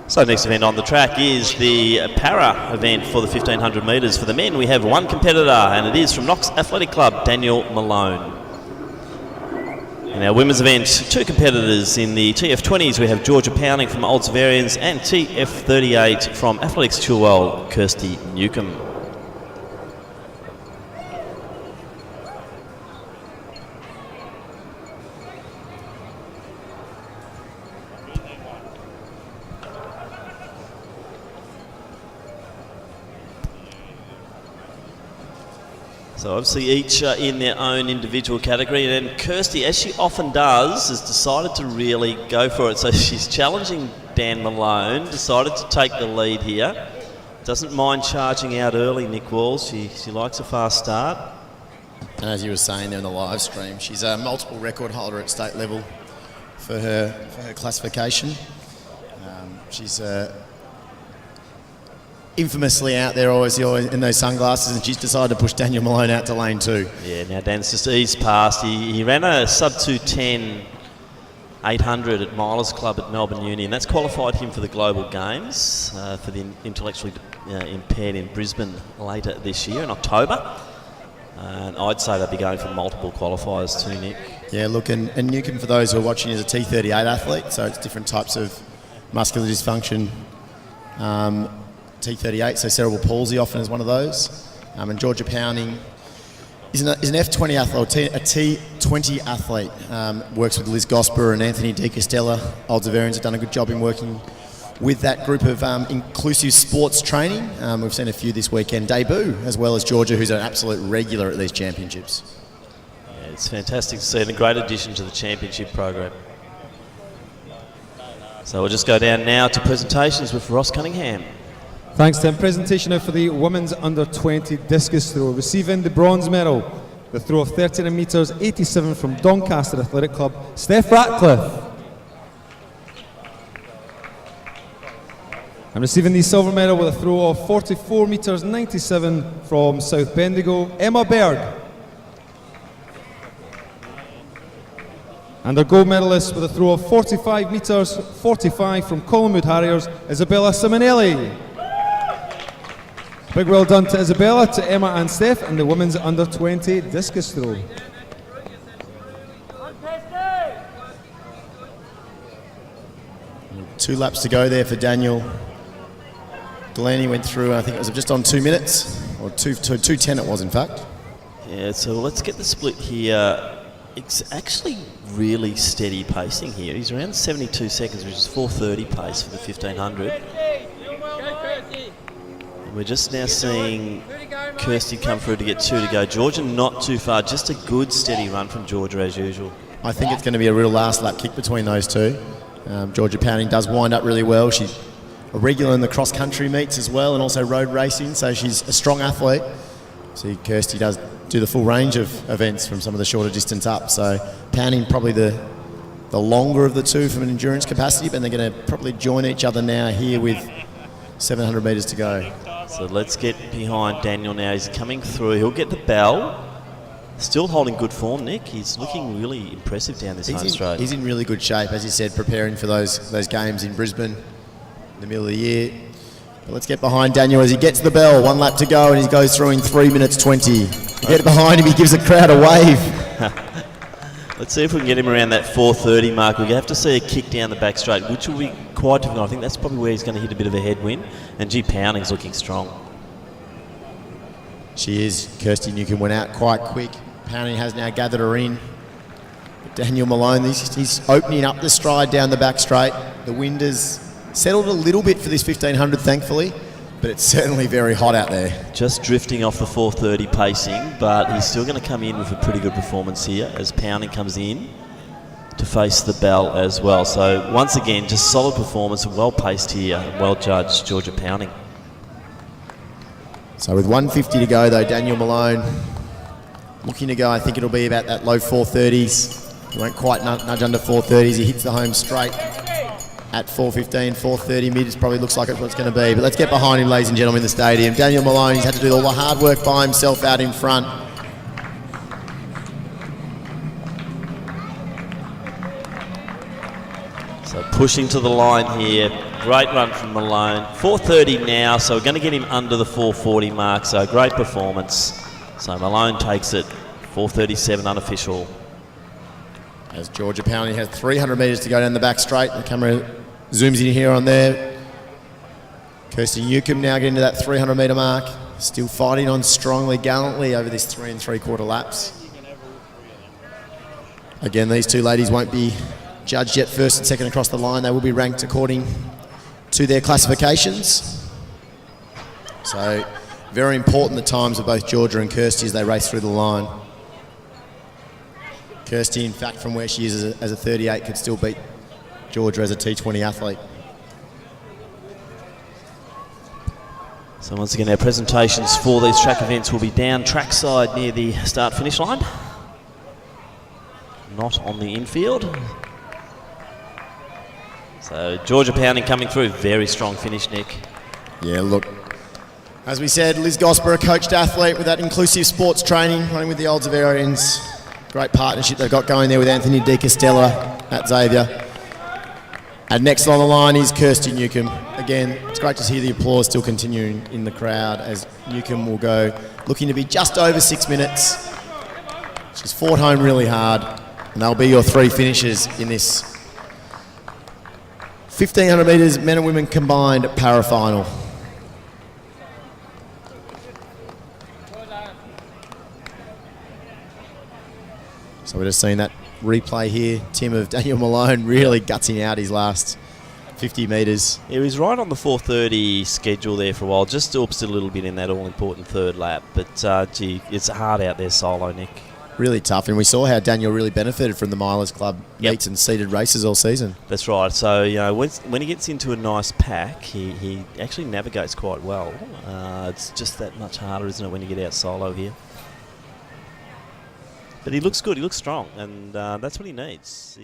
So next event on the track is the para event for the 1500 metres. For the men, we have one competitor, and it is from Knox Athletic Club, Daniel Malone. In our women's event, two competitors in the TF20s. We have Georgia Pounding from Old Savarians and TF38 from Athletics Chilwell, Kirsty Newcomb. So obviously each in their own individual category, and then Kirsty, as she often does, has decided to really go for it. So she's challenging Dan Malone, decided to take the lead here. Doesn't mind charging out early, Nick Walls. She likes a fast start. And as you were saying there in the live stream, she's a multiple record holder at state level for her classification. She's infamously out there always in those sunglasses, and she's decided to push Daniel Malone out to lane 2. Yeah, now Dan's just eased past. He ran a sub 2:10 800 at Milers Club at Melbourne Uni, and that's qualified him for the Global Games for the intellectually impaired in Brisbane later this year in October. And I'd say they'll be going for multiple qualifiers too, Nick. Yeah, look, and Newcomb, for those who are watching, is a T38 athlete, so it's different types of muscular dysfunction. T38, so cerebral palsy often is one of those. And Georgia Pounding is an F20 athlete, a T20 athlete. Works with Liz Gosper and Anthony De Castella. Old Zavarians have done a good job in working with that group of inclusive sports training. We've seen a few this weekend debut, as well as Georgia, who's an absolute regular at these championships. Yeah, it's fantastic to see, and a great addition to the championship program. So we'll just go down now to presentations with Ross Cunningham. Thanks, Tim. Presentation now for the women's under-20 discus throw. Receiving the bronze medal, the throw of 39 metres 87 from Doncaster Athletic Club, Steph Ratcliffe. And receiving the silver medal with a throw of 44 metres 97 from South Bendigo, Emma Berg. And our gold medalist with a throw of 45 metres 45 from Collingwood Harriers, Isabella Simonelli. Big well done to Isabella, to Emma and Steph, and the women's under-20 discus throw. 2 laps to go there for Daniel. Delaney went through, I think it was just on 2 minutes, or 2:10 it was in fact. Yeah, so let's get the split here. It's actually really steady pacing here. He's around 72 seconds, which is 4:30 pace for the 1500. We're just now seeing Kirsty come through to get 2 to go. Georgia not too far, just a good steady run from Georgia as usual. I think it's going to be a real last lap kick between those two. Georgia Pounding does wind up really well. She's a regular in the cross country meets as well, and also road racing, so she's a strong athlete. See, Kirsty does do the full range of events from some of the shorter distance up, so Pounding probably the longer of the two from an endurance capacity, but they're going to probably join each other now here with 700 metres to go. So let's get behind Daniel now. He's coming through. He'll get the bell. Still holding good form, Nick. He's looking really impressive down this home straight. He's in really good shape, as you said, preparing for those games in Brisbane in the middle of the year. But let's get behind Daniel as he gets the bell. 1 lap to go, and he goes through in 3 minutes 20. Get behind him, he gives the crowd a wave. Let's see if we can get him around that 4:30 mark. We're going to have to see a kick down the back straight, which will be quite difficult. I think that's probably where he's going to hit a bit of a headwind. And Pounding's looking strong. She is. Kirsty Newcomb went out quite quick. Pounding has now gathered her in. But Daniel Malone, he's opening up the stride down the back straight. The wind has settled a little bit for this 1500, thankfully, but it's certainly very hot out there. Just drifting off the 4:30 pacing, but he's still going to come in with a pretty good performance here as Pounding comes in to face the bell as well. So once again, just solid performance and well paced here, well judged, Georgia Pounding. So with 150 to go though, Daniel Malone looking to go, I think it'll be about that low 430s. He won't quite nudge under 430s. He hits the home straight at 4:15, 4:30 mid. It probably looks like it's what it's going to be. But let's get behind him, ladies and gentlemen, in the stadium. Daniel Malone, he's had to do all the hard work by himself out in front. So pushing to the line here. Great run from Malone. 4:30 now, so we're going to get him under the 4:40 mark. So great performance. So Malone takes it. 4:37 unofficial. As Georgia Powney has 300 metres to go down the back straight. The camera zooms in here on there. Kirsty Newcomb now getting to that 300 metre mark. Still fighting on strongly, gallantly over this 3 3/4 laps. Again, these two ladies won't be judged yet first and second across the line. They will be ranked according to their classifications. So very important the times of both Georgia and Kirsty as they race through the line. Kirsty, in fact, from where she is as a 38, could still beat Georgia as a T20 athlete. So once again, our presentations for these track events will be down trackside near the start-finish line. Not on the infield. So Georgia Pounding coming through. Very strong finish, Nick. Yeah, look. As we said, Liz Gosper, a coached athlete with that inclusive sports training, running with the Old Zavarians. Great partnership they've got going there with Anthony Di Castella at Xavier. And next on the line is Kirsty Newcomb. Again, it's great to hear the applause still continuing in the crowd as Newcomb will go looking to be just over 6 minutes. She's fought home really hard, and they'll be your three finishers in this 1,500 metres men and women combined para-final. So we're just seeing that replay here, Tim, of Daniel Malone really gutsing out his last 50 metres. He was right on the 4:30 schedule there for a while, just opposite a little bit in that all-important third lap. But, gee, it's hard out there solo, Nick. Really tough, and we saw how Daniel really benefited from the Milers Club meets and seeded races all season. That's right. So, you know, when he gets into a nice pack, he actually navigates quite well. It's just that much harder, isn't it, when you get out solo here? But he looks good, he looks strong, and that's what he needs.